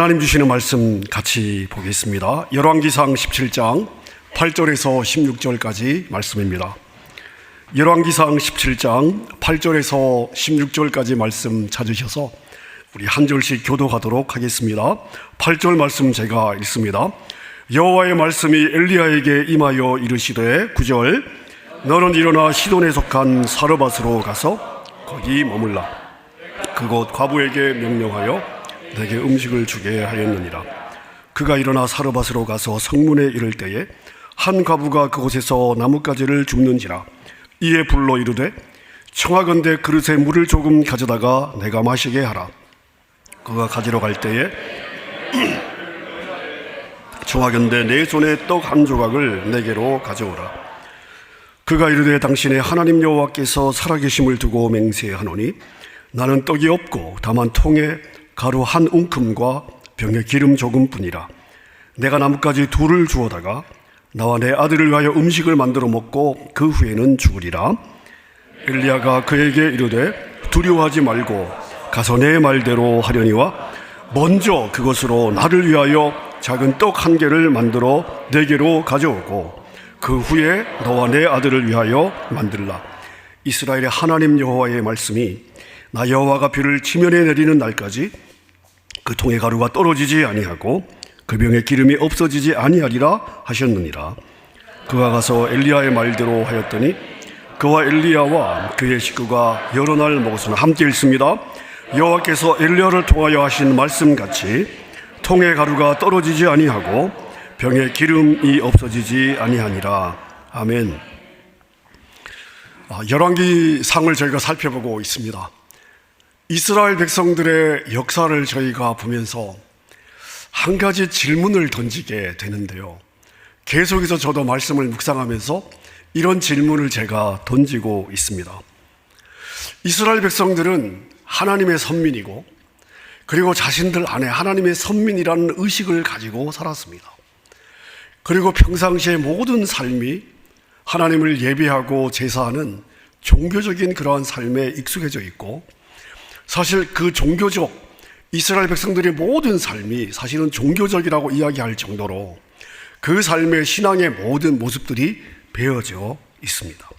하나님 주시는 말씀 같이 보겠습니다. 열왕기상 17장 8절에서 16절까지 말씀입니다. 열왕기상 17장 8절에서 16절까지 말씀 찾으셔서 우리 한 절씩 교독하도록 하겠습니다. 8절 말씀 제가 읽습니다. 여호와의 말씀이 엘리야에게 임하여 이르시되 9절 너는 일어나 시돈에 속한 사르밧으로 가서 거기 머물라. 그곳 과부에게 명령하여 내게 음식을 주게 하였느니라. 그가 일어나 사르밧으로 가서 성문에 이를 때에 한 과부가 그곳에서 나뭇가지를 줍는지라. 이에 불러 이르되 청하건대 그릇에 물을 조금 가져다가 내가 마시게 하라. 그가 가지러 갈 때에 청하건대 내 손에 떡 한 조각을 내게로 가져오라. 그가 이르되 당신의 하나님 여호와께서 살아계심을 두고 맹세하노니 나는 떡이 없고 다만 통에 가루 한 웅큼과 병에 기름 조금뿐이라. 내가 나뭇가지 둘을 주워다가 나와 내 아들을 위하여 음식을 만들어 먹고 그 후에는 죽으리라. 엘리야가 그에게 이르되 두려워하지 말고 가서 내 말대로 하려니와 먼저 그것으로 나를 위하여 작은 떡 한 개를 만들어 내게로 가져오고 그 후에 너와 내 아들을 위하여 만들라. 이스라엘의 하나님 여호와의 말씀이 나 여호와가 비를 지면에 내리는 날까지 그 통의 가루가 떨어지지 아니하고 그 병에 기름이 없어지지 아니하리라 하셨느니라. 그가 가서 엘리야의 말대로 하였더니 그와 엘리야와 그의 식구가 여러 날 먹었으나 함께 읽습니다. 여호와께서 엘리야를 통하여 하신 말씀같이 통의 가루가 떨어지지 아니하고 병에 기름이 없어지지 아니하니라. 아멘. 열왕기상을 저희가 살펴보고 있습니다. 이스라엘 백성들의 역사를 저희가 보면서 한 가지 질문을 던지게 되는데요. 계속해서 저도 말씀을 묵상하면서 이런 질문을 제가 던지고 있습니다. 이스라엘 백성들은 하나님의 선민이고 그리고 자신들 안에 하나님의 선민이라는 의식을 가지고 살았습니다. 그리고 평상시의 모든 삶이 하나님을 예배하고 제사하는 종교적인 그러한 삶에 익숙해져 있고 사실 그 종교적 이스라엘 백성들의 모든 삶이 사실은 종교적이라고 이야기할 정도로 그 삶의 신앙의 모든 모습들이 배어져 있습니다.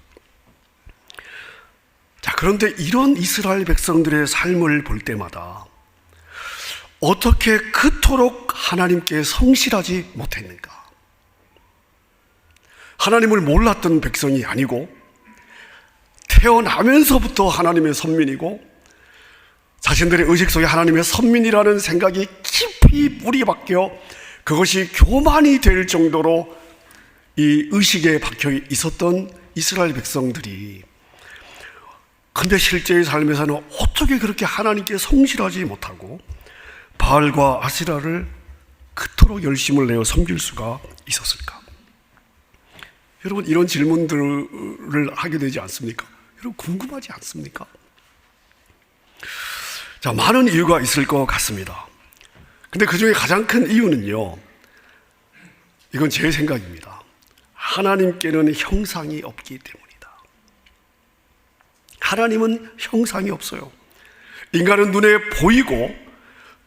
자, 그런데 이런 이스라엘 백성들의 삶을 볼 때마다 어떻게 그토록 하나님께 성실하지 못했는가? 하나님을 몰랐던 백성이 아니고 태어나면서부터 하나님의 선민이고 자신들의 의식 속에 하나님의 선민이라는 생각이 깊이 뿌리 박혀 그것이 교만이 될 정도로 이 의식에 박혀 있었던 이스라엘 백성들이 근데 실제의 삶에서는 어떻게 그렇게 하나님께 성실하지 못하고 바알과 아세라를 그토록 열심을 내어 섬길 수가 있었을까? 여러분, 이런 질문들을 하게 되지 않습니까? 여러분, 궁금하지 않습니까? 자, 많은 이유가 있을 것 같습니다. 근데 그 중에 가장 큰 이유는요, 이건 제 생각입니다. 하나님께는 형상이 없기 때문이다. 하나님은 형상이 없어요. 인간은 눈에 보이고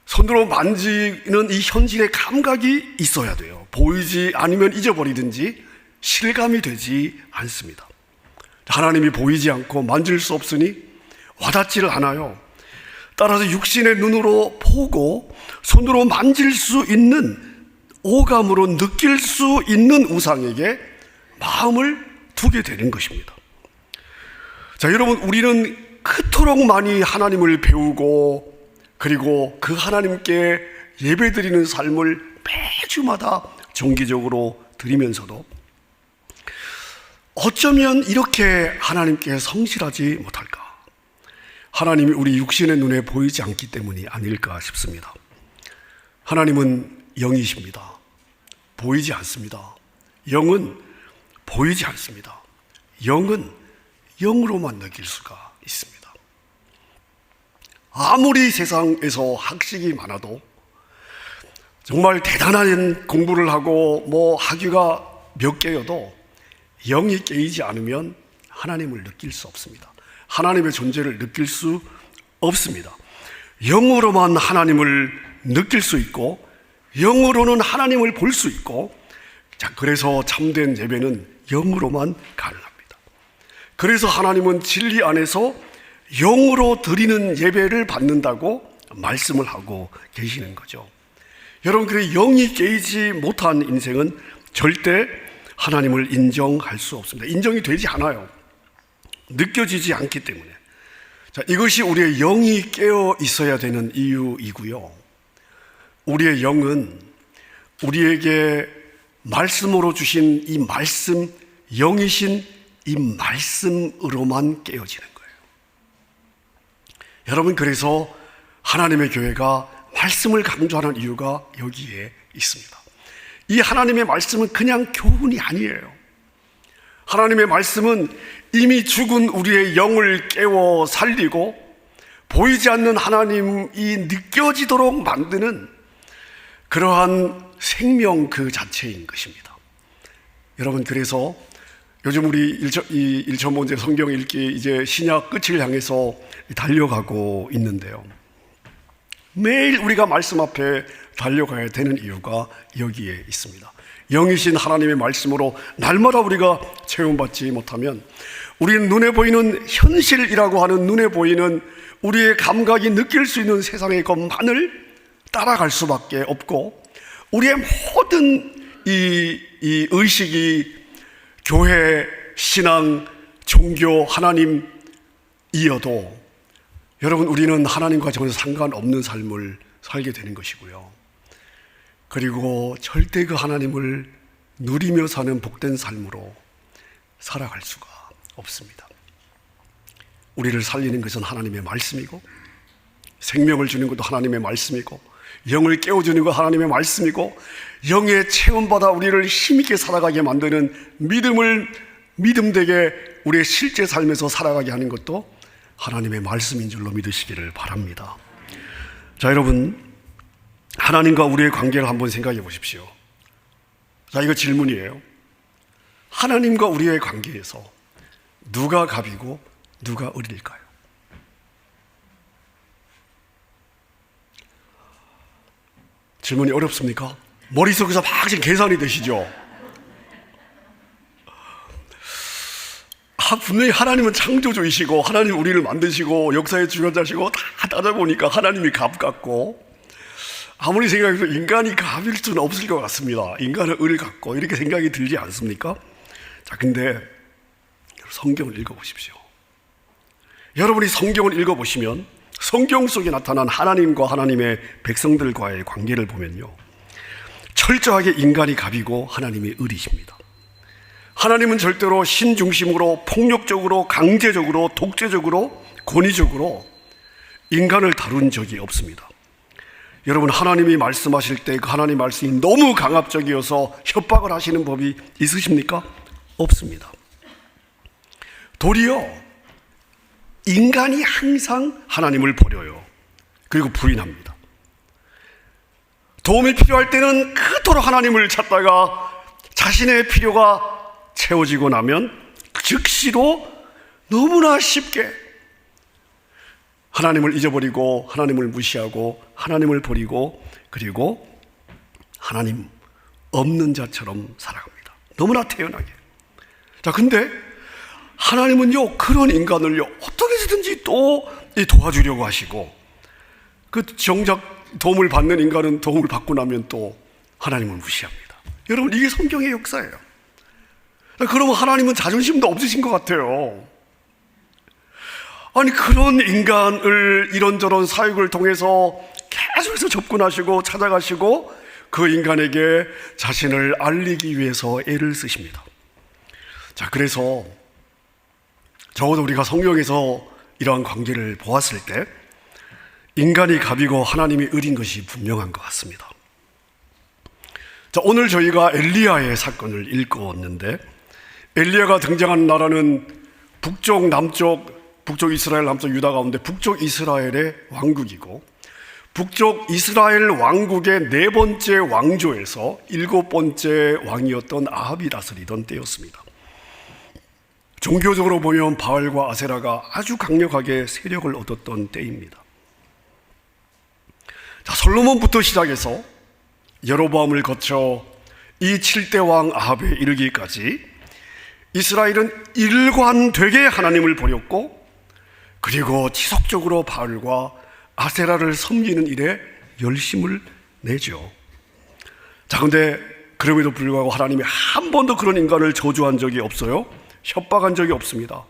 손으로 만지는 이 현실의 감각이 있어야 돼요. 보이지 않으면 잊어버리든지 실감이 되지 않습니다. 하나님이 보이지 않고 만질 수 없으니 와닿지를 않아요. 따라서 육신의 눈으로 보고 손으로 만질 수 있는 오감으로 느낄 수 있는 우상에게 마음을 두게 되는 것입니다. 자, 여러분, 우리는 그토록 많이 하나님을 배우고 그리고 그 하나님께 예배드리는 삶을 매주마다 정기적으로 드리면서도 어쩌면 이렇게 하나님께 성실하지 못할까? 하나님이 우리 육신의 눈에 보이지 않기 때문이 아닐까 싶습니다. 하나님은 영이십니다. 보이지 않습니다. 영은 보이지 않습니다. 영은 영으로만 느낄 수가 있습니다. 아무리 세상에서 학식이 많아도 정말 대단한 공부를 하고 학위가 몇 개여도 영이 깨이지 않으면 하나님을 느낄 수 없습니다. 하나님의 존재를 느낄 수 없습니다. 영으로만 하나님을 느낄 수 있고 영으로는 하나님을 볼 수 있고, 자, 그래서 참된 예배는 영으로만 가능합니다. 그래서 하나님은 진리 안에서 영으로 드리는 예배를 받는다고 말씀을 하고 계시는 거죠. 여러분, 그래 영이 깨이지 못한 인생은 절대 하나님을 인정할 수 없습니다. 인정이 되지 않아요. 느껴지지 않기 때문에. 자, 이것이 우리의 영이 깨어 있어야 되는 이유이고요. 우리의 영은 우리에게 말씀으로 주신 이 말씀, 영이신 이 말씀으로만 깨어지는 거예요. 여러분, 그래서 하나님의 교회가 말씀을 강조하는 이유가 여기에 있습니다. 이 하나님의 말씀은 그냥 교훈이 아니에요. 하나님의 말씀은 이미 죽은 우리의 영을 깨워 살리고 보이지 않는 하나님이 느껴지도록 만드는 그러한 생명 그 자체인 것입니다. 여러분, 그래서 요즘 우리 1.5제 성경 읽기 이제 신약 끝을 향해서 달려가고 있는데요. 매일 우리가 말씀 앞에 달려가야 되는 이유가 여기에 있습니다. 영이신 하나님의 말씀으로 날마다 우리가 체험받지 못하면 우리는 눈에 보이는 현실이라고 하는 눈에 보이는 우리의 감각이 느낄 수 있는 세상의 것만을 따라갈 수밖에 없고, 우리의 모든 이 의식이 교회, 신앙, 종교, 하나님이어도 여러분, 우리는 하나님과 전혀 상관없는 삶을 살게 되는 것이고요. 그리고 절대 그 하나님을 누리며 사는 복된 삶으로 살아갈 수가 없습니다. 우리를 살리는 것은 하나님의 말씀이고, 생명을 주는 것도 하나님의 말씀이고, 영을 깨워주는 것 하나님의 말씀이고, 영의 체험받아 우리를 힘있게 살아가게 만드는 믿음되게 우리의 실제 삶에서 살아가게 하는 것도 하나님의 말씀인 줄로 믿으시기를 바랍니다. 자, 여러분, 하나님과 우리의 관계를 한번 생각해 보십시오. 자, 이거 질문이에요. 하나님과 우리의 관계에서 누가 갑이고 누가 을일까요? 질문이 어렵습니까? 머릿속에서 막 지금 계산이 되시죠? 분명히 하나님은 창조주이시고 하나님 우리를 만드시고 역사의 주관자시고 다 따져보니까 하나님이 갑 같고, 아무리 생각해도 인간이 갑일 수는 없을 것 같습니다. 인간은 을 같고 이렇게 생각이 들지 않습니까? 자, 근데 성경을 읽어보십시오. 여러분이 성경을 읽어보시면 성경 속에 나타난 하나님과 하나님의 백성들과의 관계를 보면요, 철저하게 인간이 갑이고 하나님이 을이십니다. 하나님은 절대로 신중심으로 폭력적으로 강제적으로 독재적으로 권위적으로 인간을 다룬 적이 없습니다. 여러분, 하나님이 말씀하실 때 그 하나님 말씀이 너무 강압적이어서 협박을 하시는 법이 있으십니까? 없습니다. 도리어 인간이 항상 하나님을 버려요. 그리고 부인합니다. 도움이 필요할 때는 그토록 하나님을 찾다가 자신의 필요가 채워지고 나면 즉시로 너무나 쉽게 하나님을 잊어버리고 하나님을 무시하고 하나님을 버리고, 그리고 하나님 없는 자처럼 살아갑니다. 너무나 태연하게. 자, 근데 하나님은요, 그런 인간을요, 어떻게 해서든지 또 도와주려고 하시고, 그 정작 도움을 받는 인간은 도움을 받고 나면 또 하나님을 무시합니다. 여러분, 이게 성경의 역사예요. 그러면 하나님은 자존심도 없으신 것 같아요. 아니, 그런 인간을 이런저런 사역을 통해서 계속해서 접근하시고 찾아가시고 그 인간에게 자신을 알리기 위해서 애를 쓰십니다. 자, 그래서 적어도 우리가 성경에서 이러한 관계를 보았을 때 인간이 갑이고 하나님이 을인 것이 분명한 것 같습니다. 자, 오늘 저희가 엘리야의 사건을 읽었는데, 엘리야가 등장한 나라는 북쪽, 남쪽, 북쪽 이스라엘, 남쪽 유다 가운데 북쪽 이스라엘의 왕국이고, 북쪽 이스라엘 왕국의 4번째 왕조에서 7번째 왕이었던 아합이 다스리던 때였습니다. 종교적으로 보면 바알과 아세라가 아주 강력하게 세력을 얻었던 때입니다. 자, 솔로몬부터 시작해서 여로보암을 거쳐 이 7대 왕 아합에 이르기까지 이스라엘은 일관되게 하나님을 버렸고, 그리고 지속적으로 바알과 아세라를 섬기는 일에 열심을 내죠. 자, 근데 그럼에도 불구하고 하나님이 한 번도 그런 인간을 저주한 적이 없어요. 협박한 적이 없습니다.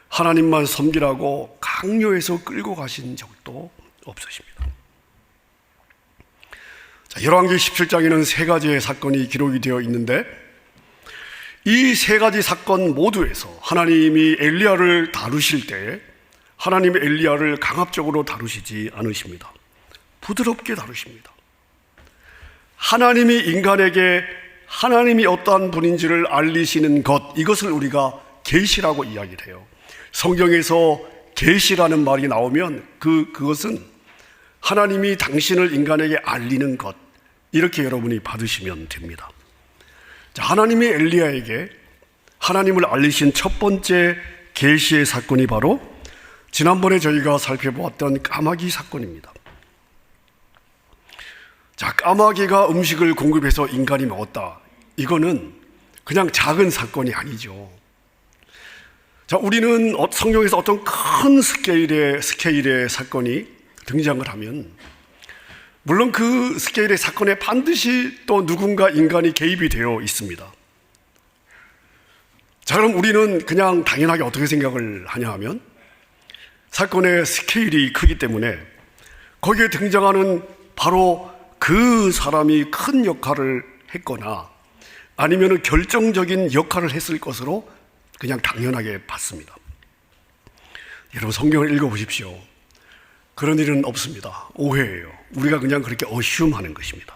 하나님만 섬기라고 강요해서 끌고 가신 적도 없으십니다. 자, 열왕기 17장에는 세 가지의 사건이 기록이 되어 있는데, 이 세 가지 사건 모두에서 하나님이 엘리야를 다루실 때에 하나님이 엘리야를 강압적으로 다루시지 않으십니다. 부드럽게 다루십니다. 하나님이 인간에게 하나님이 어떠한 분인지를 알리시는 것, 이것을 우리가 계시라고 이야기를 해요. 성경에서 계시라는 말이 나오면 그것은 하나님이 당신을 인간에게 알리는 것, 이렇게 여러분이 받으시면 됩니다. 자, 하나님이 엘리야에게 하나님을 알리신 첫 번째 계시의 사건이 바로 지난번에 저희가 살펴보았던 까마귀 사건입니다. 자, 까마귀가 음식을 공급해서 인간이 먹었다. 이거는 그냥 작은 사건이 아니죠. 자, 우리는 성경에서 어떤 큰 스케일의 사건이 등장을 하면, 물론 그 스케일의 사건에 반드시 또 누군가 인간이 개입이 되어 있습니다. 자, 그럼 우리는 그냥 당연하게 어떻게 생각을 하냐 하면, 사건의 스케일이 크기 때문에 거기에 등장하는 바로 그 사람이 큰 역할을 했거나 아니면 결정적인 역할을 했을 것으로 그냥 당연하게 봤습니다. 여러분, 성경을 읽어보십시오. 그런 일은 없습니다. 오해예요. 우리가 그냥 그렇게 어시움하는 것입니다.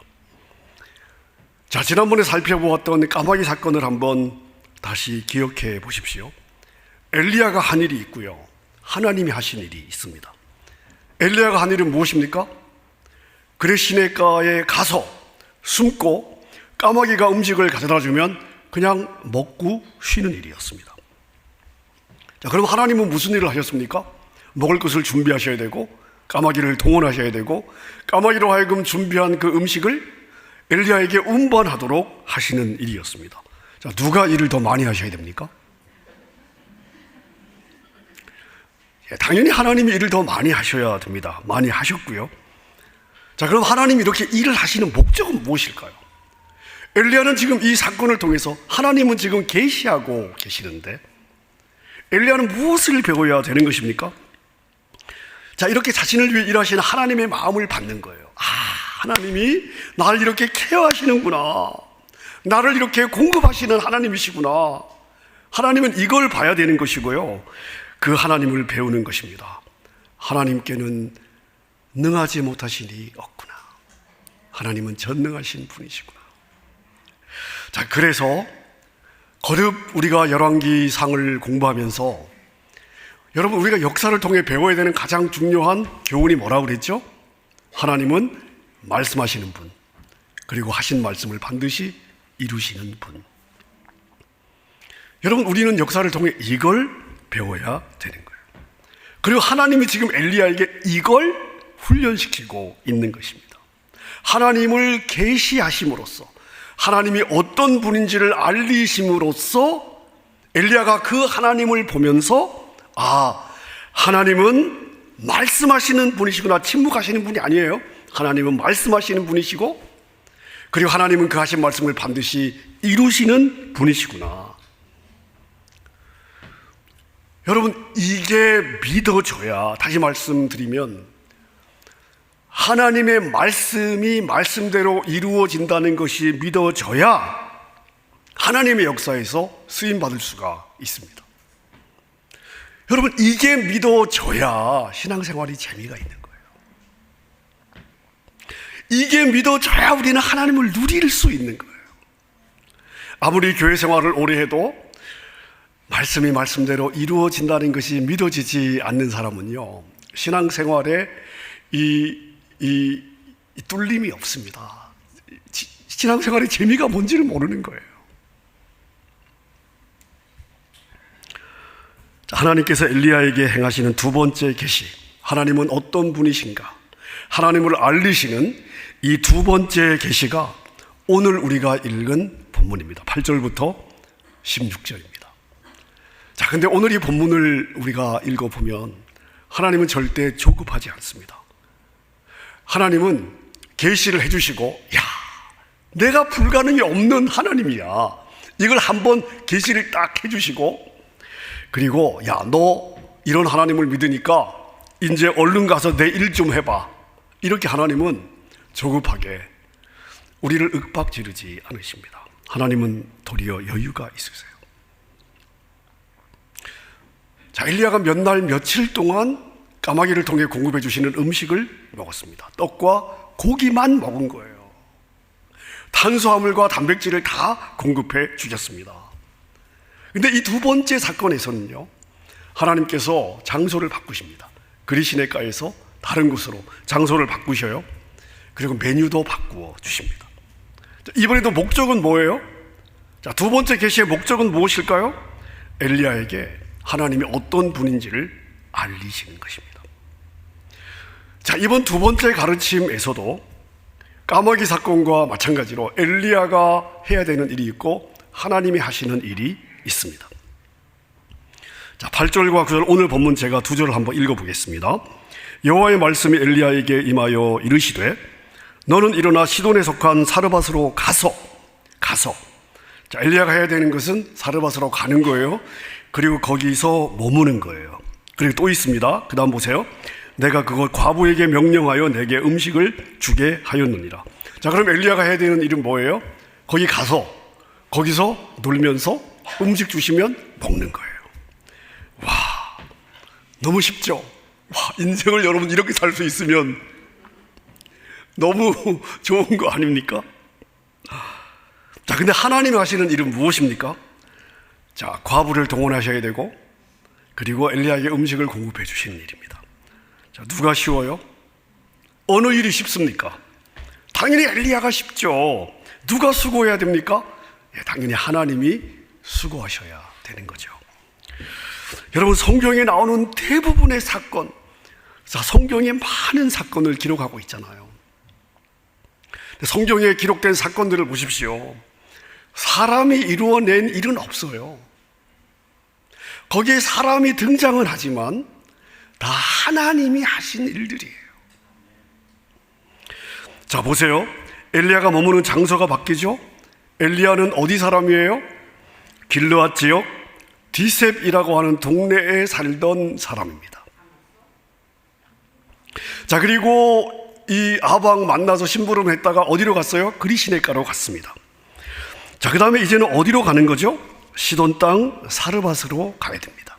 자, 지난번에 살펴보았던 까마귀 사건을 한번 다시 기억해 보십시오. 엘리야가 한 일이 있고요, 하나님이 하신 일이 있습니다. 엘리야가 한 일은 무엇입니까? 그레 시내가에 가서 숨고 까마귀가 음식을 가져다 주면 그냥 먹고 쉬는 일이었습니다. 자, 그럼 하나님은 무슨 일을 하셨습니까? 먹을 것을 준비하셔야 되고, 까마귀를 동원하셔야 되고, 까마귀로 하여금 준비한 그 음식을 엘리야에게 운반하도록 하시는 일이었습니다. 자, 누가 일을 더 많이 하셔야 됩니까? 당연히 하나님이 일을 더 많이 하셔야 됩니다. 많이 하셨고요. 자, 그럼 하나님이 이렇게 일을 하시는 목적은 무엇일까요? 엘리야는 지금 이 사건을 통해서 하나님은 지금 계시하고 계시는데, 엘리야는 무엇을 배워야 되는 것입니까? 자, 이렇게 자신을 위해 일하시는 하나님의 마음을 받는 거예요. 아, 하나님이 나를 이렇게 케어하시는구나, 나를 이렇게 공급하시는 하나님이시구나. 하나님은 이걸 봐야 되는 것이고요, 그 하나님을 배우는 것입니다. 하나님께는 능하지 못하신 일이 없구나. 하나님은 전능하신 분이시구나. 자, 그래서 거듭 우리가 열왕기상을 공부하면서, 여러분, 우리가 역사를 통해 배워야 되는 가장 중요한 교훈이 뭐라고 그랬죠? 하나님은 말씀하시는 분, 그리고 하신 말씀을 반드시 이루시는 분. 여러분, 우리는 역사를 통해 이걸 배워야 되는 거예요. 그리고 하나님이 지금 엘리야에게 이걸 훈련시키고 있는 것입니다. 하나님을 계시하심으로써, 하나님이 어떤 분인지를 알리심으로써 엘리야가 그 하나님을 보면서, 아, 하나님은 말씀하시는 분이시구나. 침묵하시는 분이 아니에요. 하나님은 말씀하시는 분이시고, 그리고 하나님은 그 하신 말씀을 반드시 이루시는 분이시구나. 여러분, 이게 믿어져야, 다시 말씀드리면, 하나님의 말씀이 말씀대로 이루어진다는 것이 믿어져야 하나님의 역사에서 쓰임받을 수가 있습니다. 여러분, 이게 믿어져야 신앙생활이 재미가 있는 거예요. 이게 믿어져야 우리는 하나님을 누릴 수 있는 거예요. 아무리 교회 생활을 오래 해도 말씀이 말씀대로 이루어진다는 것이 믿어지지 않는 사람은요, 신앙생활에 이 뚫림이 없습니다. 신앙생활의 재미가 뭔지를 모르는 거예요. 하나님께서 엘리야에게 행하시는 두 번째 계시, 하나님은 어떤 분이신가, 하나님을 알리시는 이 두 번째 계시가 오늘 우리가 읽은 본문입니다. 8절부터 16절입니다. 자, 근데 오늘 이 본문을 우리가 읽어보면 하나님은 절대 조급하지 않습니다. 하나님은 계시를 해주시고, 야, 내가 불가능이 없는 하나님이야. 이걸 한번 계시를 딱 해주시고, 그리고 야, 너 이런 하나님을 믿으니까 이제 얼른 가서 내 일 좀 해봐. 이렇게 하나님은 조급하게 우리를 윽박지르지 않으십니다. 하나님은 도리어 여유가 있으세요. 자, 엘리야가 몇 날 며칠 동안 까마귀를 통해 공급해 주시는 음식을 먹었습니다. 떡과 고기만 먹은 거예요. 탄수화물과 단백질을 다 공급해 주셨습니다. 근데 이 두 번째 사건에서는요, 하나님께서 장소를 바꾸십니다. 그리시네가에서 다른 곳으로 장소를 바꾸셔요. 그리고 메뉴도 바꾸어 주십니다. 이번에도 목적은 뭐예요? 자, 두 번째 계시의 목적은 무엇일까요? 엘리야에게 하나님이 어떤 분인지를 알리시는 것입니다. 자, 이번 두 번째 가르침에서도 까마귀 사건과 마찬가지로 엘리야가 해야 되는 일이 있고 하나님이 하시는 일이 있습니다. 자, 8절과 9절 오늘 본문 제가 두 절을 한번 읽어보겠습니다. 여호와의 말씀이 엘리야에게 임하여 이르시되 너는 일어나 시돈에 속한 사르밧으로 가서 자, 엘리야가 해야 되는 것은 사르밧으로 가는 거예요. 그리고 거기서 머무는 거예요. 그리고 또 있습니다. 그 다음 보세요. 내가 그것 과부에게 명령하여 내게 음식을 주게 하였느니라. 자, 그럼 엘리야가 해야 되는 일은 뭐예요? 거기 가서 거기서 놀면서 음식 주시면 먹는 거예요. 와, 너무 쉽죠? 와, 인생을 여러분 이렇게 살 수 있으면 너무 좋은 거 아닙니까? 자, 근데 하나님이 하시는 일은 무엇입니까? 자, 과부를 동원하셔야 되고 그리고 엘리야에게 음식을 공급해 주시는 일입니다. 자, 누가 쉬워요? 어느 일이 쉽습니까? 당연히 엘리야가 쉽죠. 누가 수고해야 됩니까? 예, 당연히 하나님이 수고하셔야 되는 거죠. 여러분, 성경에 나오는 대부분의 사건, 자, 성경에 많은 사건을 기록하고 있잖아요. 성경에 기록된 사건들을 보십시오. 사람이 이루어낸 일은 없어요. 거기에 사람이 등장은 하지만 다 하나님이 하신 일들이에요. 자, 보세요. 엘리야가 머무는 장소가 바뀌죠. 엘리야는 어디 사람이에요? 길르앗 지역 디셉이라고 하는 동네에 살던 사람입니다. 자, 그리고 이 아방 만나서 심부름했다가 어디로 갔어요? 그리시네가로 갔습니다. 자, 그 다음에 이제는 어디로 가는 거죠? 시돈 땅 사르밧으로 가야 됩니다.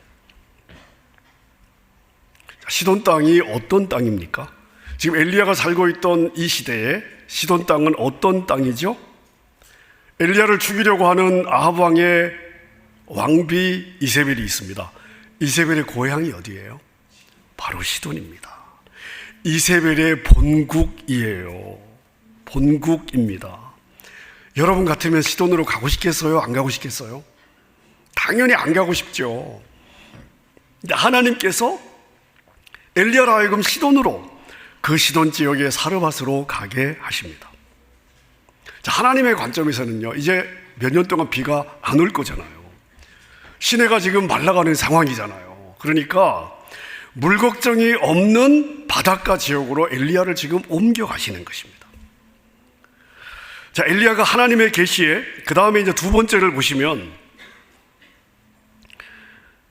시돈 땅이 어떤 땅입니까? 지금 엘리야가 살고 있던 이 시대에 시돈 땅은 어떤 땅이죠? 엘리야를 죽이려고 하는 아합 왕의 왕비 이세벨이 있습니다. 이세벨의 고향이 어디예요? 바로 시돈입니다. 이세벨의 본국이에요. 본국입니다. 여러분 같으면 시돈으로 가고 싶겠어요? 안 가고 싶겠어요? 당연히 안 가고 싶죠. 근데 하나님께서 엘리야로 하여금 시돈으로, 그 시돈 지역의 사르밧으로 가게 하십니다. 자, 하나님의 관점에서는요, 이제 몇 년 동안 비가 안 올 거잖아요. 시내가 지금 말라가는 상황이잖아요. 그러니까 물 걱정이 없는 바닷가 지역으로 엘리야를 지금 옮겨가시는 것입니다. 자, 엘리야가 하나님의 계시에 그 다음에 이제 두 번째를 보시면,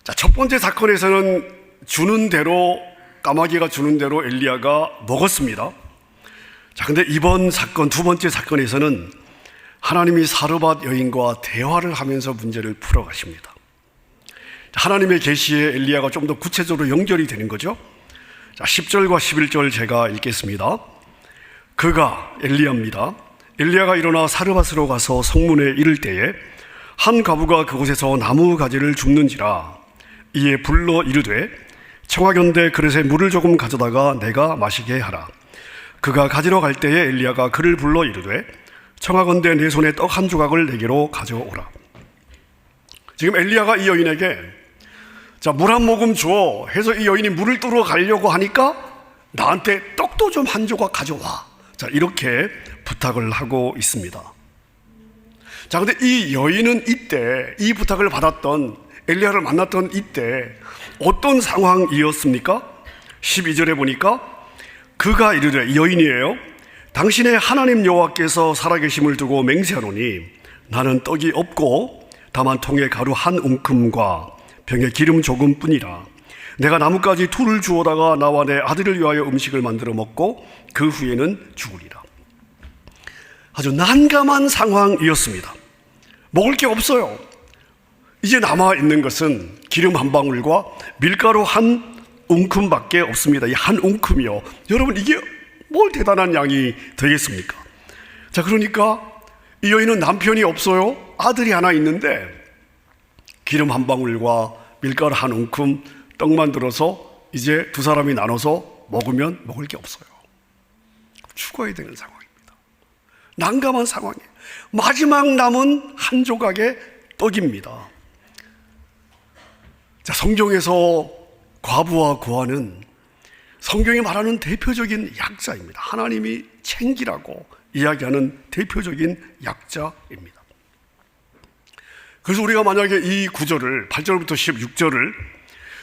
자, 첫 번째 사건에서는 주는 대로, 까마귀가 주는 대로 엘리야가 먹었습니다. 자, 근데 이번 사건, 두 번째 사건에서는 하나님이 사르밧 여인과 대화를 하면서 문제를 풀어가십니다. 하나님의 계시에 엘리야가 좀 더 구체적으로 연결이 되는 거죠. 자, 10절과 11절 제가 읽겠습니다. 그가, 엘리야입니다. 엘리야가 일어나 사르밧으로 가서 성문에 이를 때에 한 과부가 그곳에서 나무 가지를 줍는지라. 이에 불러 이르되 청하건대 그릇에 물을 조금 가져다가 내가 마시게 하라. 그가 가지러 갈 때에 엘리야가 그를 불러 이르되 청하건대 내 손에 떡 한 조각을 내게로 가져오라. 지금 엘리야가 이 여인에게 자, 물 한 모금 줘 해서 이 여인이 물을 뜨러 가려고 하니까 나한테 떡 떡도 좀 한 조각 가져와. 자, 이렇게 부탁을 하고 있습니다. 자, 근데 이 여인은 이때 이 부탁을 받았던 엘리야를 만났던 이때 어떤 상황이었습니까? 12절에 보니까 그가 이르되, 이 여인이에요. 당신의 하나님 여호와께서 살아계심을 두고 맹세하노니 나는 떡이 없고 다만 통에 가루 한 웅큼과 병에 기름 조금뿐이라. 내가 나뭇가지 둘을 주워다가 나와 내 아들을 위하여 음식을 만들어 먹고 그 후에는 죽으리라. 아주 난감한 상황이었습니다. 먹을 게 없어요. 이제 남아있는 것은 기름 한 방울과 밀가루 한 웅큼밖에 없습니다. 이 한 웅큼이요, 여러분, 이게 뭘 대단한 양이 되겠습니까? 자, 그러니까 이 여인은 남편이 없어요. 아들이 하나 있는데 기름 한 방울과 밀가루 한 웅큼 떡만 들어서 이제 두 사람이 나눠서 먹으면 먹을 게 없어요. 죽어야 되는 상황입니다. 난감한 상황이에요. 마지막 남은 한 조각의 떡입니다. 자, 성경에서 과부와 고아는 성경이 말하는 대표적인 약자입니다. 하나님이 챙기라고 이야기하는 대표적인 약자입니다. 그래서 우리가 만약에 이 구절을 8절부터 16절을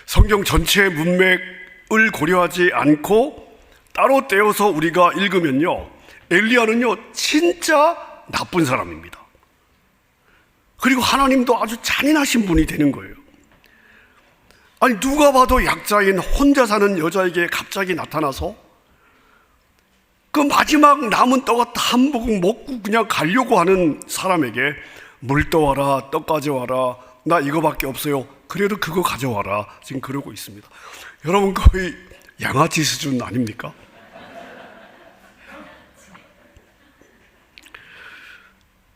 성경 전체의 문맥을 고려하지 않고 따로 떼어서 우리가 읽으면요, 엘리야는요 진짜 나쁜 사람입니다. 그리고 하나님도 아주 잔인하신 분이 되는 거예요. 아니, 누가 봐도 약자인 혼자 사는 여자에게 갑자기 나타나서 그 마지막 남은 떡을 한 모금 먹고 그냥 가려고 하는 사람에게 물 떠와라, 떡 가져와라, 나 이거밖에 없어요, 그래도 그거 가져와라, 지금 그러고 있습니다. 여러분, 거의 양아치 수준 아닙니까?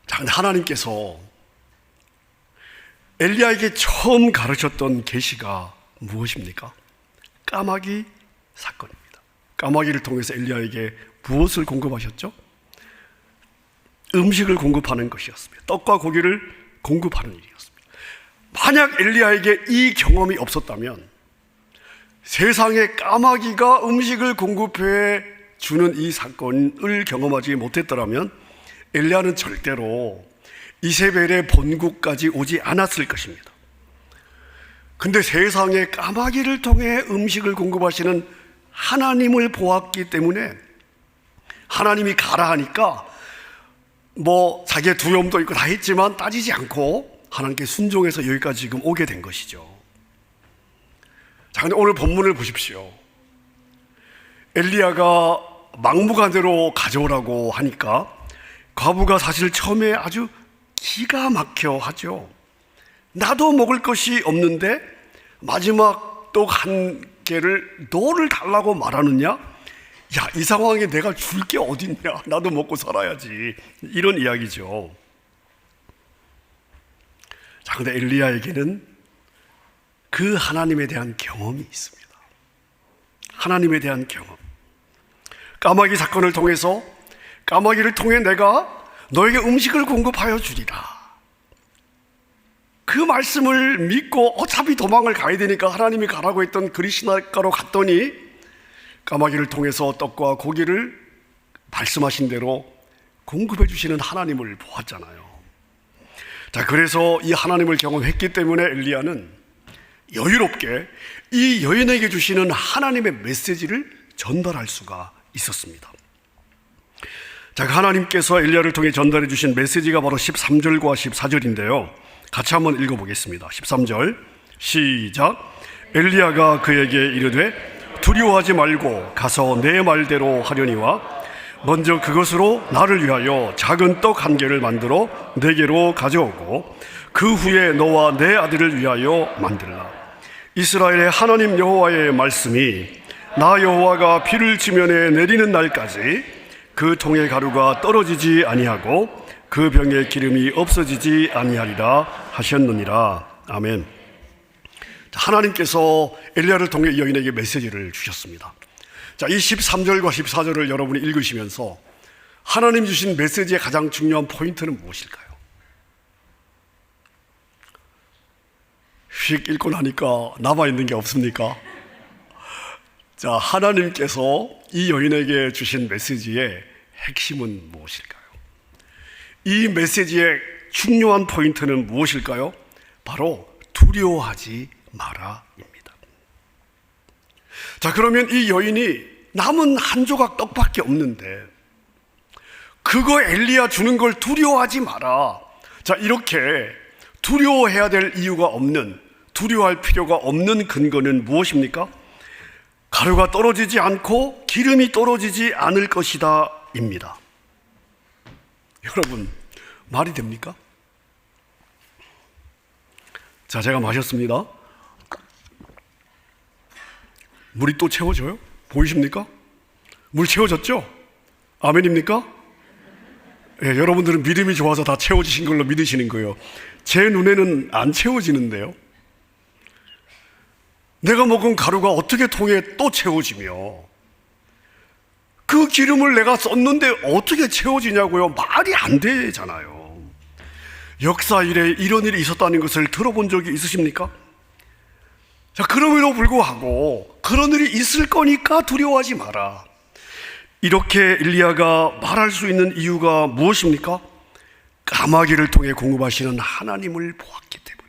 자, 근데 하나님께서 엘리야에게 처음 가르쳤던 계시가 무엇입니까? 까마귀 사건입니다. 까마귀를 통해서 엘리야에게 무엇을 공급하셨죠? 음식을 공급하는 것이었습니다. 떡과 고기를 공급하는 일이었습니다. 만약 엘리야에게 이 경험이 없었다면, 세상에 까마귀가 음식을 공급해 주는 이 사건을 경험하지 못했더라면 엘리야는 절대로 이세벨의 본국까지 오지 않았을 것입니다. 근데 세상에 까마귀를 통해 음식을 공급하시는 하나님을 보았기 때문에 하나님이 가라 하니까 뭐 자기의 두려움도 있고 다 했지만 따지지 않고 하나님께 순종해서 여기까지 지금 오게 된 것이죠. 자, 근데 오늘 본문을 보십시오. 엘리야가 막무가내로 가져오라고 하니까 과부가 사실 처음에 아주 기가 막혀 하죠. 나도 먹을 것이 없는데 마지막 떡 한 개를 너를 달라고 말하느냐? 야, 이 상황에 내가 줄 게 어딨냐? 나도 먹고 살아야지. 이런 이야기죠. 자, 근데 엘리야에게는 그 하나님에 대한 경험이 있습니다. 하나님에 대한 경험. 까마귀 사건을 통해서, 까마귀를 통해 내가 너에게 음식을 공급하여 주리라, 그 말씀을 믿고 어차피 도망을 가야 되니까 하나님이 가라고 했던 그리스나가로 갔더니 까마귀를 통해서 떡과 고기를 말씀하신 대로 공급해 주시는 하나님을 보았잖아요. 자, 그래서 이 하나님을 경험했기 때문에 엘리야는 여유롭게 이 여인에게 주시는 하나님의 메시지를 전달할 수가 있었습니다. 자, 하나님께서 엘리야를 통해 전달해 주신 메시지가 바로 13절과 14절인데요 같이 한번 읽어보겠습니다. 13절 시작. 엘리야가 그에게 이르되 두려워하지 말고 가서 내 말대로 하려니와 먼저 그것으로 나를 위하여 작은 떡 한 개를 만들어 내게로 가져오고 그 후에 너와 내 아들을 위하여 만들라. 이스라엘의 하나님 여호와의 말씀이 나 여호와가 비를 지면에 내리는 날까지 그 통의 가루가 떨어지지 아니하고 그 병의 기름이 없어지지 아니하리라 하셨느니라. 아멘. 하나님께서 엘리야를 통해 이 여인에게 메시지를 주셨습니다. 자, 이 13절과 14절을 여러분이 읽으시면서 하나님 주신 메시지의 가장 중요한 포인트는 무엇일까요? 휙 읽고 나니까 남아있는 게 없습니까? 자, 하나님께서 이 여인에게 주신 메시지의 핵심은 무엇일까요? 이 메시지의 중요한 포인트는 무엇일까요? 바로 두려워하지 마라입니다. 자, 그러면 이 여인이 남은 한 조각 떡밖에 없는데 그거 엘리야 주는 걸 두려워하지 마라. 자, 이렇게 두려워해야 될 이유가 없는, 두려워할 필요가 없는 근거는 무엇입니까? 가루가 떨어지지 않고 기름이 떨어지지 않을 것이다 입니다. 여러분, 말이 됩니까? 자, 제가 마셨습니다. 물이 또 채워져요? 보이십니까? 물 채워졌죠? 아멘입니까? 예, 여러분들은 믿음이 좋아서 다 채워지신 걸로 믿으시는 거예요. 제 눈에는 안 채워지는데요. 내가 먹은 가루가 어떻게 통에 또 채워지며 그 기름을 내가 썼는데 어떻게 채워지냐고요? 말이 안 되잖아요. 역사 이래 이런 일이 있었다는 것을 들어본 적이 있으십니까? 자, 그럼에도 불구하고 그런 일이 있을 거니까 두려워하지 마라. 이렇게 엘리야가 말할 수 있는 이유가 무엇입니까? 까마귀를 통해 공급하시는 하나님을 보았기 때문에.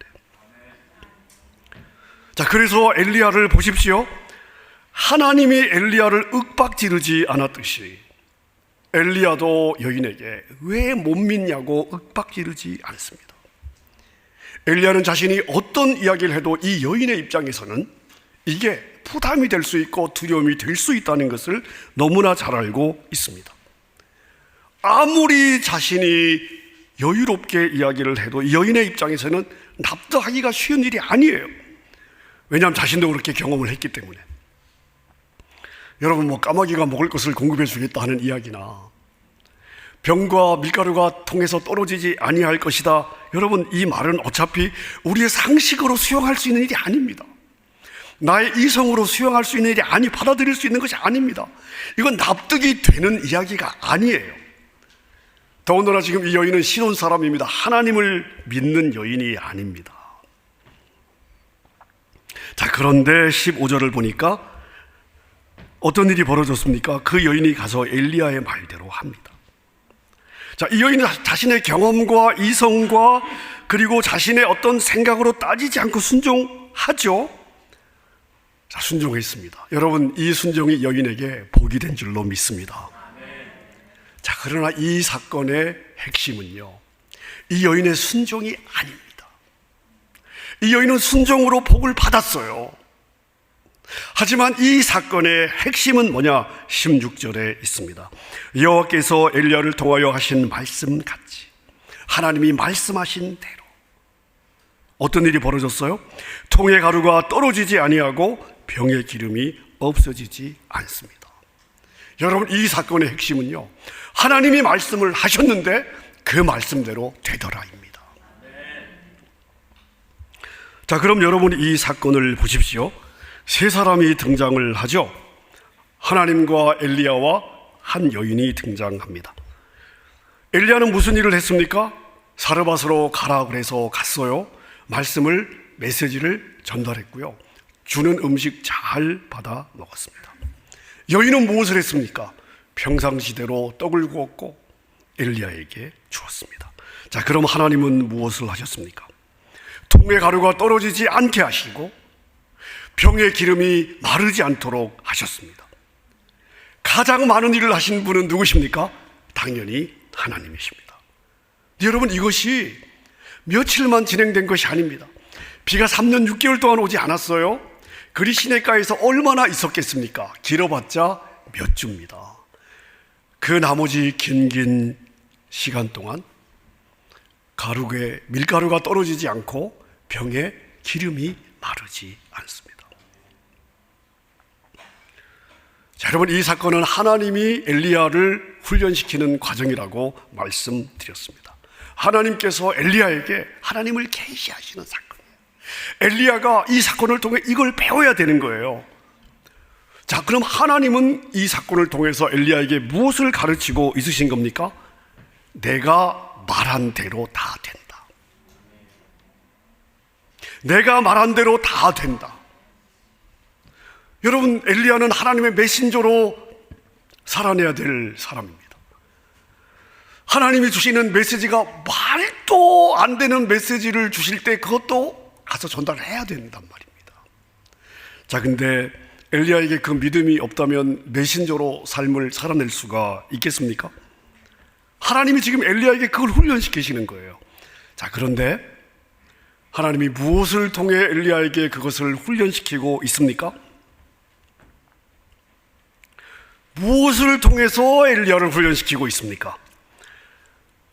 자, 그래서 엘리야를 보십시오. 하나님이 엘리야를 윽박지르지 않았듯이 엘리야도 여인에게 왜 못 믿냐고 윽박지르지 않습니다. 엘리야는 자신이 어떤 이야기를 해도 이 여인의 입장에서는 이게 부담이 될 수 있고 두려움이 될 수 있다는 것을 너무나 잘 알고 있습니다. 아무리 자신이 여유롭게 이야기를 해도 이 여인의 입장에서는 납득하기가 쉬운 일이 아니에요. 왜냐하면 자신도 그렇게 경험을 했기 때문에. 여러분, 까마귀가 먹을 것을 공급해 주겠다 하는 이야기나 병과 밀가루가 통해서 떨어지지 아니할 것이다, 여러분, 이 말은 어차피 우리의 상식으로 수용할 수 있는 일이 아닙니다. 나의 이성으로 수용할 수 있는 일이 받아들일 수 있는 것이 아닙니다. 이건 납득이 되는 이야기가 아니에요. 더군다나 지금 이 여인은 신혼 사람입니다. 하나님을 믿는 여인이 아닙니다. 자, 그런데 15절을 보니까 어떤 일이 벌어졌습니까? 그 여인이 가서 엘리야의 말대로 합니다. 자, 이 여인은 자신의 경험과 이성과 그리고 자신의 어떤 생각으로 따지지 않고 순종하죠. 자, 순종했습니다. 여러분, 이 순종이 여인에게 복이 된 줄로 믿습니다. 자, 그러나 이 사건의 핵심은요, 이 여인의 순종이 아닙니다. 이 여인은 순종으로 복을 받았어요. 하지만 이 사건의 핵심은 뭐냐? 16절에 있습니다. 여호와께서 엘리야를 통하여 하신 말씀같이 하나님이 말씀하신 대로 어떤 일이 벌어졌어요? 통의 가루가 떨어지지 아니하고 병의 기름이 없어지지 않습니다. 여러분, 이 사건의 핵심은요, 하나님이 말씀을 하셨는데 그 말씀대로 되더라입니다. 자, 그럼 여러분이 이 사건을 보십시오. 세 사람이 등장을 하죠. 하나님과 엘리야와 한 여인이 등장합니다. 엘리야는 무슨 일을 했습니까? 사르밧으로 가라 그래서 갔어요. 메시지를 전달했고요. 주는 음식 잘 받아 먹었습니다. 여인은 무엇을 했습니까? 평상시대로 떡을 구웠고 엘리야에게 주었습니다. 자, 그럼 하나님은 무엇을 하셨습니까? 통의 가루가 떨어지지 않게 하시고 병의 기름이 마르지 않도록 하셨습니다. 가장 많은 일을 하신 분은 누구십니까? 당연히 하나님이십니다. 여러분, 이것이 며칠만 진행된 것이 아닙니다. 비가 3년 6개월 동안 오지 않았어요. 그리 시냇가에서 얼마나 있었겠습니까? 길어봤자 몇 주입니다. 그 나머지 긴 시간 동안 밀가루가 떨어지지 않고 병에 기름이 마르지 않습니다. 자, 여러분, 이 사건은 하나님이 엘리야를 훈련시키는 과정이라고 말씀드렸습니다. 하나님께서 엘리야에게 하나님을 계시하시는 사건이에요. 엘리야가 이 사건을 통해 이걸 배워야 되는 거예요. 자, 그럼 하나님은 이 사건을 통해서 엘리야에게 무엇을 가르치고 있으신 겁니까? 내가 말한 대로 다 된다. 내가 말한 대로 다 된다. 여러분, 엘리야는 하나님의 메신저로 살아내야 될 사람입니다. 하나님이 주시는 메시지가 말도 안 되는 메시지를 주실 때 그것도 가서 전달해야 된단 말입니다. 자, 근데 엘리야에게 그 믿음이 없다면 메신저로 삶을 살아낼 수가 있겠습니까? 하나님이 지금 엘리야에게 그걸 훈련시키시는 거예요. 자, 그런데 하나님이 무엇을 통해 엘리야에게 그것을 훈련시키고 있습니까? 무엇을 통해서 엘리야를 훈련시키고 있습니까?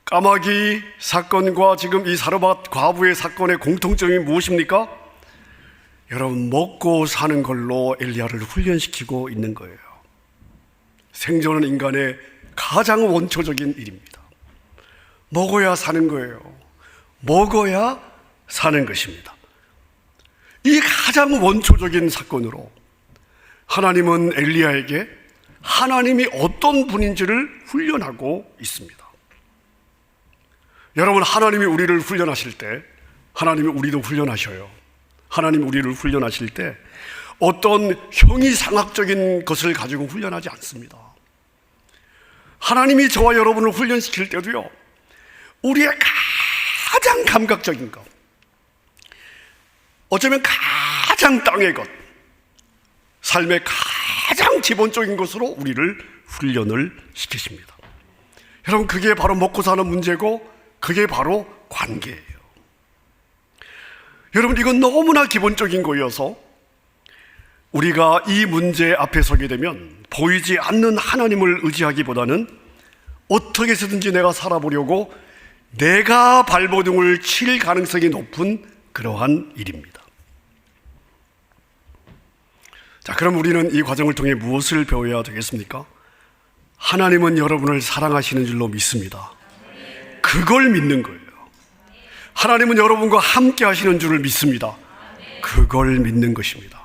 까마귀 사건과 지금 이 사르밧 과부의 사건의 공통점이 무엇입니까? 여러분, 먹고 사는 걸로 엘리야를 훈련시키고 있는 거예요. 생존은 인간의 가장 원초적인 일입니다. 먹어야 사는 거예요. 먹어야 사는 것입니다. 이 가장 원초적인 사건으로 하나님은 엘리야에게 하나님이 어떤 분인지를 훈련하고 있습니다. 여러분, 하나님이 우리를 훈련하실 때 하나님이 우리도 훈련하셔요. 하나님이 우리를 훈련하실 때 어떤 형이상학적인 것을 가지고 훈련하지 않습니다. 하나님이 저와 여러분을 훈련시킬 때도요, 우리의 가장 감각적인 것, 어쩌면 가장 땅의 것, 삶의 가장 기본적인 것으로 우리를 훈련을 시키십니다. 여러분, 그게 바로 먹고 사는 문제고 그게 바로 관계예요. 여러분, 이건 너무나 기본적인 거여서 우리가 이 문제 앞에 서게 되면 보이지 않는 하나님을 의지하기보다는 어떻게 해서든지 내가 살아보려고 내가 발버둥을 칠 가능성이 높은 그러한 일입니다. 자, 그럼 우리는 이 과정을 통해 무엇을 배워야 되겠습니까? 하나님은 여러분을 사랑하시는 줄로 믿습니다. 그걸 믿는 거예요. 하나님은 여러분과 함께 하시는 줄을 믿습니다. 그걸 믿는 것입니다.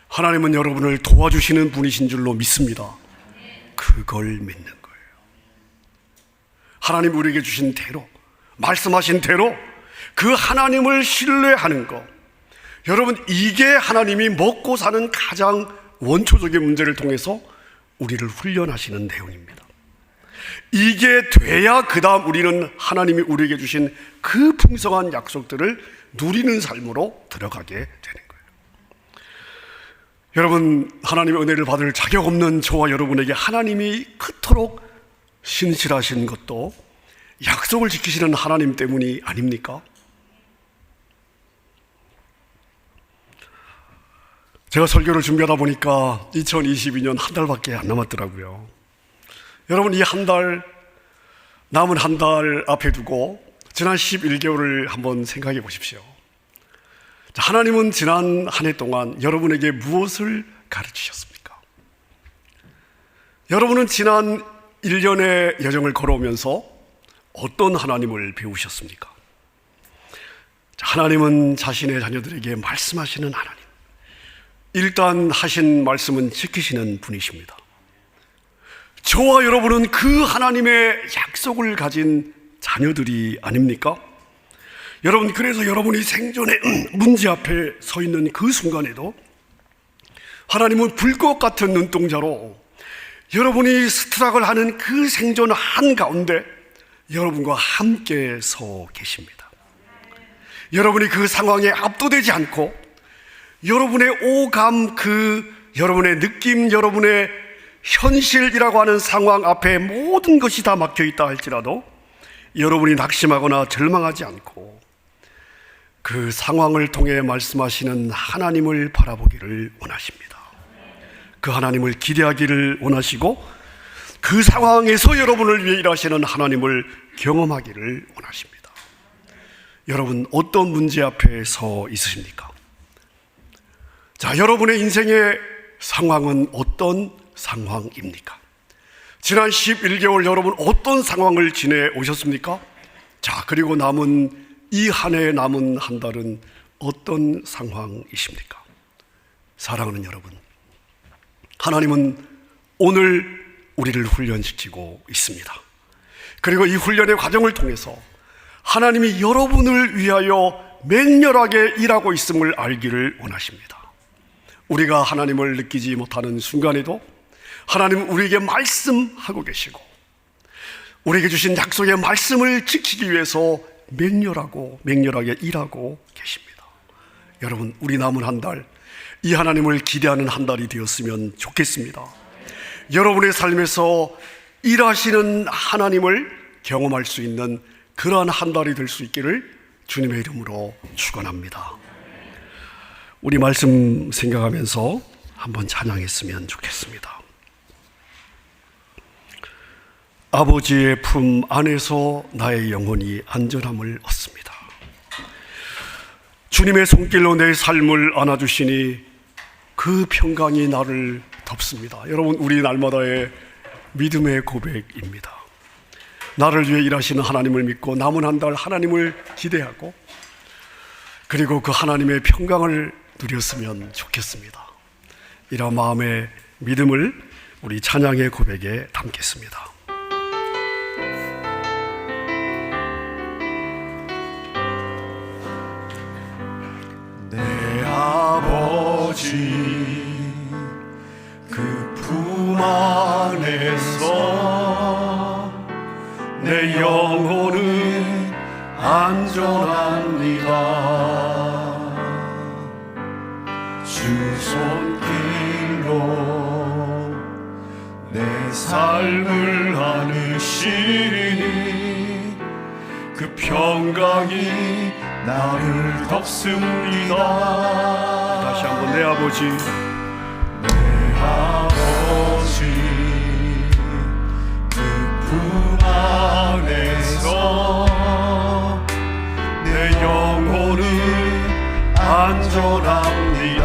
하나님은 여러분을 도와주시는 분이신 줄로 믿습니다. 그걸 믿는 거예요. 하나님 우리에게 주신 대로, 말씀하신 대로 그 하나님을 신뢰하는 것, 여러분, 이게 하나님이 먹고 사는 가장 원초적인 문제를 통해서 우리를 훈련하시는 내용입니다. 이게 돼야 그 다음 우리는 하나님이 우리에게 주신 그 풍성한 약속들을 누리는 삶으로 들어가게 되는 거예요. 여러분, 하나님의 은혜를 받을 자격 없는 저와 여러분에게 하나님이 그토록 신실하신 것도 약속을 지키시는 하나님 때문이 아닙니까? 제가 설교를 준비하다 보니까 2022년 한 달밖에 안 남았더라고요. 여러분, 이 한 달, 남은 한 달 앞에 두고 지난 11개월을 한번 생각해 보십시오. 하나님은 지난 한 해 동안 여러분에게 무엇을 가르치셨습니까? 여러분은 지난 1년의 여정을 걸어오면서 어떤 하나님을 배우셨습니까? 하나님은 자신의 자녀들에게 말씀하시는 하나님, 일단 하신 말씀은 지키시는 분이십니다. 저와 여러분은 그 하나님의 약속을 가진 자녀들이 아닙니까? 여러분, 그래서 여러분이 생존의 문제 앞에 서 있는 그 순간에도 하나님은 불꽃 같은 눈동자로 여러분이 스트럭을 하는 그 생존 한가운데 여러분과 함께 서 계십니다. 여러분이 그 상황에 압도되지 않고 여러분의 오감, 여러분의 느낌, 여러분의 현실이라고 하는 상황 앞에 모든 것이 다 막혀 있다 할지라도 여러분이 낙심하거나 절망하지 않고 그 상황을 통해 말씀하시는 하나님을 바라보기를 원하십니다. 그 하나님을 기대하기를 원하시고 그 상황에서 여러분을 위해 일하시는 하나님을 경험하기를 원하십니다. 여러분, 어떤 문제 앞에 서 있으십니까? 자, 여러분의 인생의 상황은 어떤 상황입니까? 지난 11개월 여러분 어떤 상황을 지내오셨습니까? 자, 그리고 남은 이 한 해에 남은 한 달은 어떤 상황이십니까? 사랑하는 여러분, 하나님은 오늘 우리를 훈련시키고 있습니다. 그리고 이 훈련의 과정을 통해서 하나님이 여러분을 위하여 맹렬하게 일하고 있음을 알기를 원하십니다. 우리가 하나님을 느끼지 못하는 순간에도 하나님은 우리에게 말씀하고 계시고 우리에게 주신 약속의 말씀을 지키기 위해서 맹렬하게 일하고 계십니다. 여러분, 우리 남은 한 달, 이 하나님을 기대하는 한 달이 되었으면 좋겠습니다. 여러분의 삶에서 일하시는 하나님을 경험할 수 있는 그러한 한 달이 될 수 있기를 주님의 이름으로 축원합니다. 우리 말씀 생각하면서 한번 찬양했으면 좋겠습니다. 아버지의 품 안에서 나의 영혼이 안전함을 얻습니다. 주님의 손길로 내 삶을 안아주시니 그 평강이 나를 덮습니다. 여러분, 우리 날마다의 믿음의 고백입니다. 나를 위해 일하시는 하나님을 믿고 남은 한 달 하나님을 기대하고 그리고 그 하나님의 평강을 누렸으면 좋겠습니다. 이런 마음의 믿음을 우리 찬양의 고백에 담겠습니다. 내 아버지 그 품 안에서 내 영혼은 안전합니다. 주 손길로 내 삶을 안으시니 그 평강이 나를 덮습니다. 다시 한번 내 아버지 그 품 안에서 내 영혼은 안전합니다.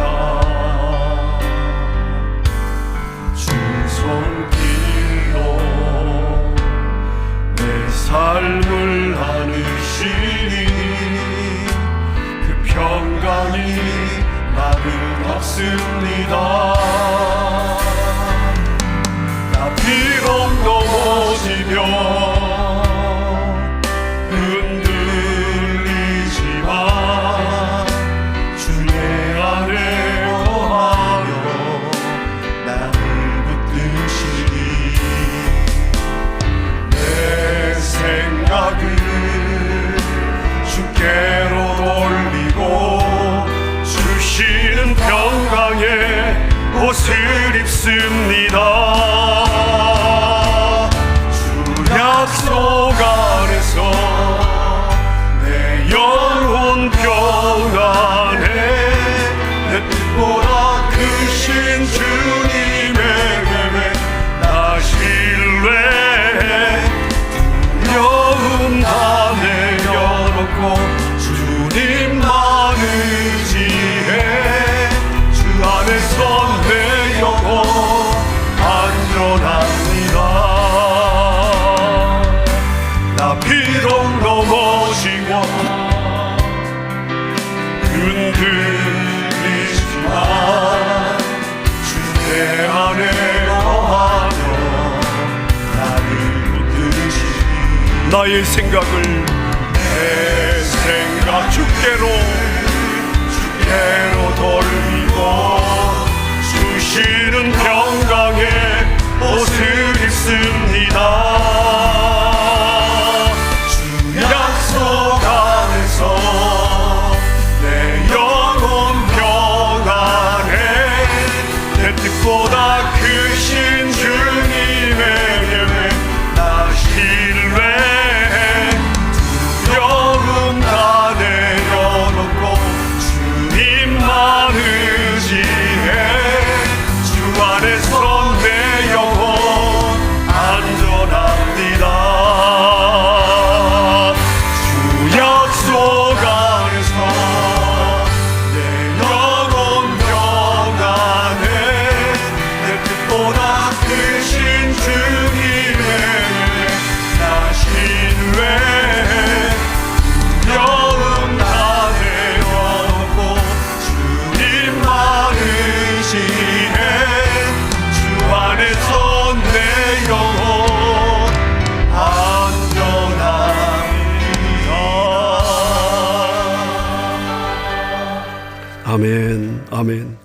주 손길로 내 삶을 안으시니 그 평강이 나를 덮습니다. 나 비록 넘어지며 흔들리지만 주의 안에 거하며 나를 붙드시니 내 생각을 주께로 돌리고 주시는 평강에 옷을 입습니다. 주 약속 안에서 내 영혼 평안해 내 뜻보다 크신 주님의 계획 나 신뢰해 두려움 다 내려놓고 주님만 의지해 주 안에서 내 영혼 안전합니다. 나 비록 넘어지고 흔들리지만 주의 안에 거하며 나를 붙드시니 나의 생각을 내 생각 주께로 돌리고 주시는 평강에 옷을 입습니다. 주 약속 안에서 내 영혼 평안해 내 뜻보다 크신 주님의 계획 나 신뢰해 두려움 다 내려놓고 주님만 의지해 주 안에서 내 영혼 안전합니다. 주 약속 안에서 내 영혼 평안해 내 뜻보다 크신 주님의 나 신뢰해 두려움 다 내려놓고 주님만 의지해 주 안에서 내 영혼 안전합니다. 아멘, 아멘.